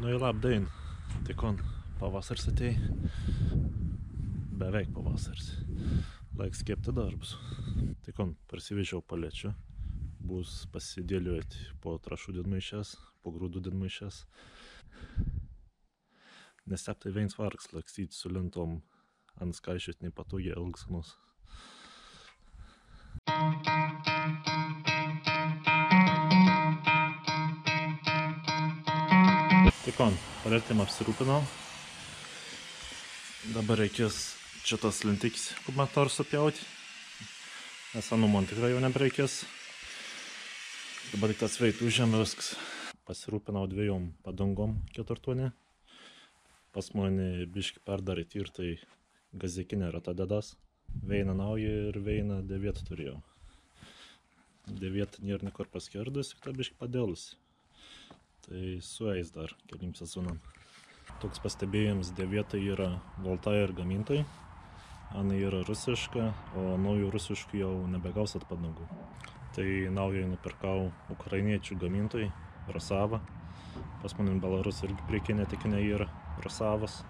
Nu į labdain, tik on pavasaris atėjo, beveik pavasaris, laiks kepti darbus. Tik on parsivežiau palečių, bus pasidėliuoti po trašų didmaišės, po grūdų didmaišės. Nes taip tai viens vargs lakstyti su lentom ant skaičiuot nepatogiai elgsenos. Tik on, paletėm apsirūpinau. Dabar reikės čia tas lentikis kubator supjauti. Nes anu man tikrai jau nebereikės. Dabar tik tas veit užėmė viskas. Pasirūpinau 2 padangom 4-8. Pas mane biški perdaryti ir tai gazekinė rata dedas. Veina nauja ir veina 9 turėjau. 9 nėra niekur paskerdus, tik ta biški padėlus. Tai sueis dar kelim sezonam. Toks pastebėjimas 9 yra Voltair gamintojai. Ana yra rusiška, o naujų rusiškų jau nebegausit padangų. Tai naujai nupirkau ukrainiečių gamintojai, Rosava. Pas manim Belarus irgi priekinė tikinė yra Rosavas.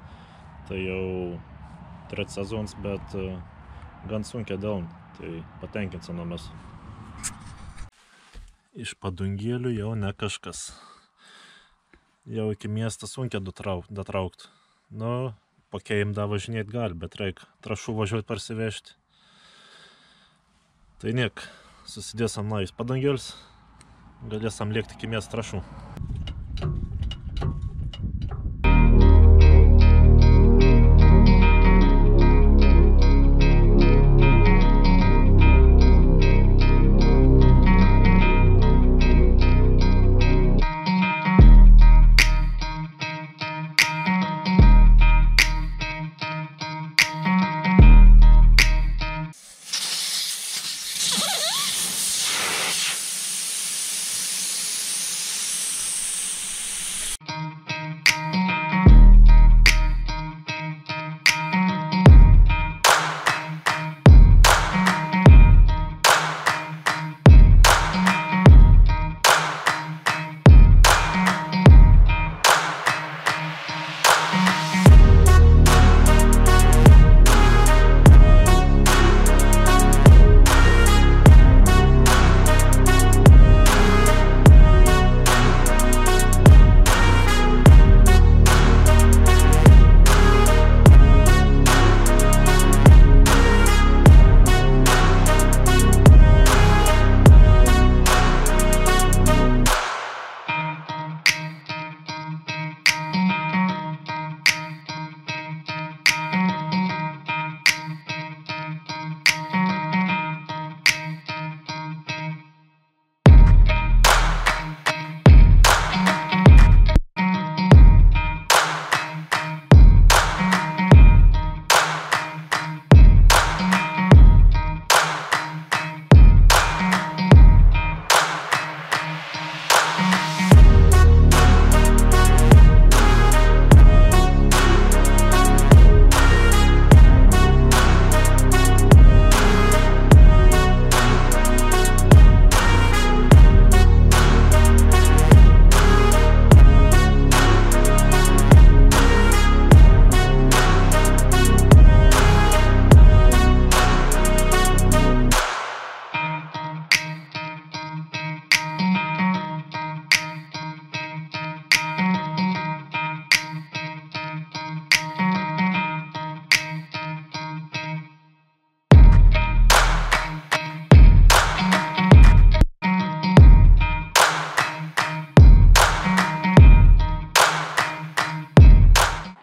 Tai jau 3 sezons, bet gan sunkia deln, tai patenkinsinomės. Iš padungėlių jau ne kažkas. Jau iki miestą sunkia datraukt. Nu, po keimdą važinėt gali, bet reik trašų važiuot parsivežti. Tai niek, susidėsam naujus padangėlis, galėsam lėkti iki miestą trašų.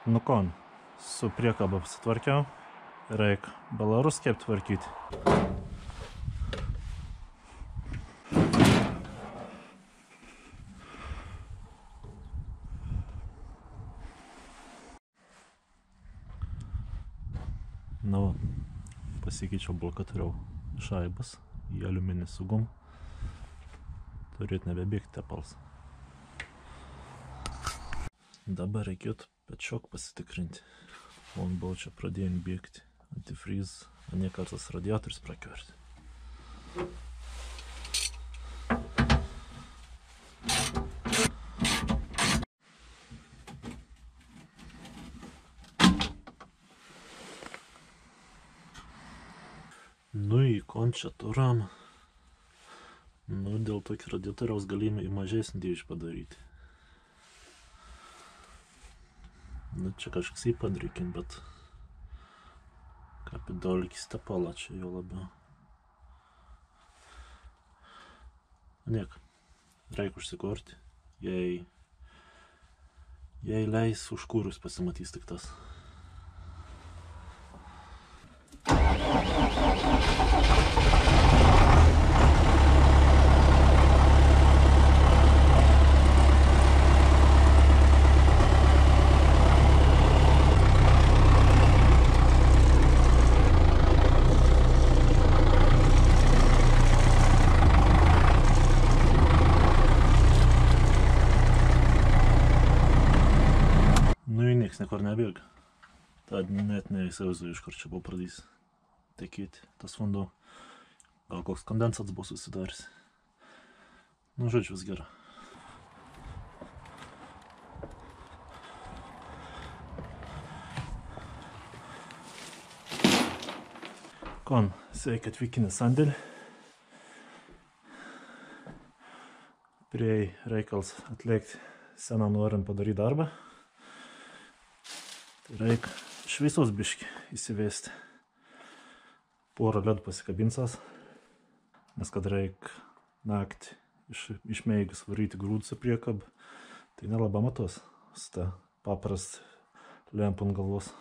Nu kon, su priekaba pasitvarkiau, reik Belarus kaip tvarkyti. Nu, pasikeičiau blokatoriau šaibas į aliuminį sugum. Turėt nebebėgti tepals. Dabar reikėtų pečiok pasitikrinti. On buvo čia pradėjom bėgti. Antifriz, ane kartas radiatorius prakiurti. Kon čia turam. Nu, dėl tokio radiatoriaus galime į mažesnį dėžį padaryti. Nu, čia kažkas jį padrikin, bet kapidolkis tepala čia jau labiau. Niek, reikia užsikorti, jei leis užkūrus pasimatys tik tas. Nieks niekur nebėga. Tad net neįsivaizduoju, iš kur čia buvo pradės tekėti tas vanduo. Gal koks kondensats buvo susidaręs. Nu, žodžiu, vis gera. Kon, sveiki atvykę į sandėlį. Prie reikals atlikti seną norint padaryti darbą. Reikia šviesos biškį įsivesti. Porą ledų pasikabinsias, nes kad reikia naktį iš meigas varyti grūdus į priekabą, tai nelabai matos su ta paprast lempa ant galvos.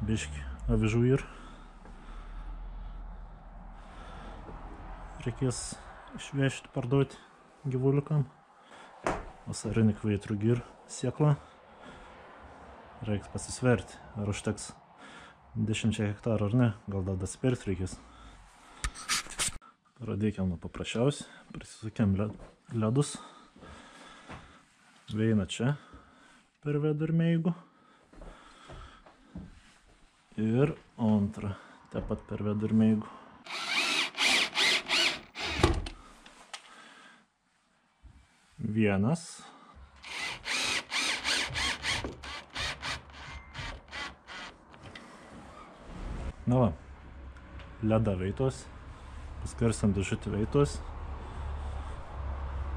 Biškį avižų ir reikės išvežti, parduoti gyvuliukam. Vasarinį kvietrų gir sėklą. Reiks pasisverti, ar užteks 10 hektarų ar ne, gal dar dasipirkti reikės. Pradėkiam nuo paprasčiausiai, prisisukiam ledus. Vieną čia per vidurmeigu ir antrą taip pat per vidurmeigu. Vienas. Na va, ledą veitos, paskirsim dėžutį veitos.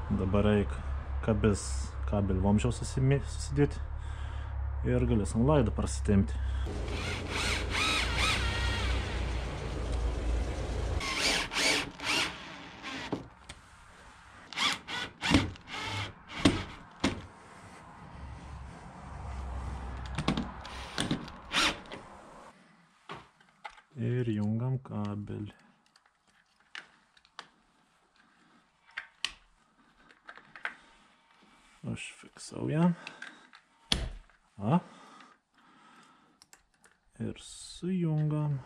Dabar reikia kabelį vamzdžio susidėti ir galėsim laidą prasitemti. Ir jungiam kabelį. Užfiksaujam. Ir sujungiam.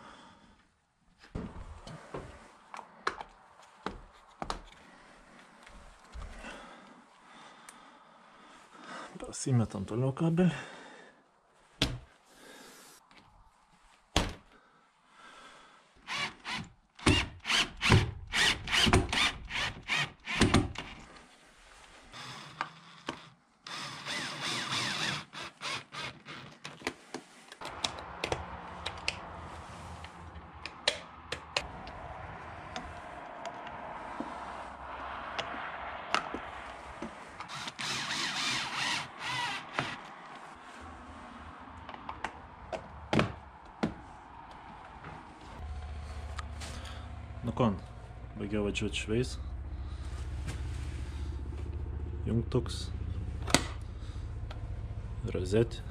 Pasimetam toliau kabelį. Nu kon, baigiau važiuoti šveis. Jungtuks. Rozetė.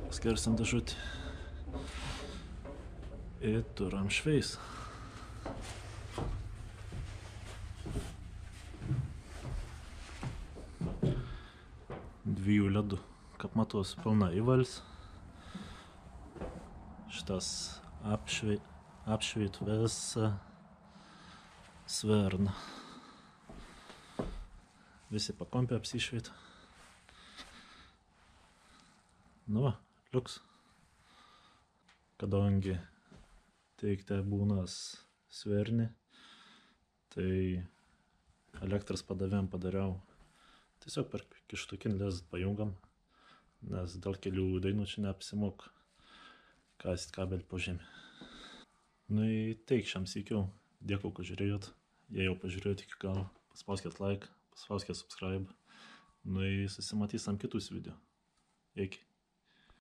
Paskirsim dėžutį. Ir turam šveis. Dviejų ledų, kaip matos, pilna įvals. Šitas apšveit visą sverną. Visi pakompė apsišveit. Nu va, liuks. Kadangi teikte būnas sverni, tai elektros padavėm padariau. Tiesiog per kištukinį lezdą pajungam, nes dėl kelių dainų čia neapsimok kast kabelį po žemę. Nu, teik šiam sykiu. Dėkui, kad žiūrėjot. Jei jau pažiūrėjot iki galo, paspauskit like, paspauskit subscribe. Nu, susimatysim kitus video. Iki.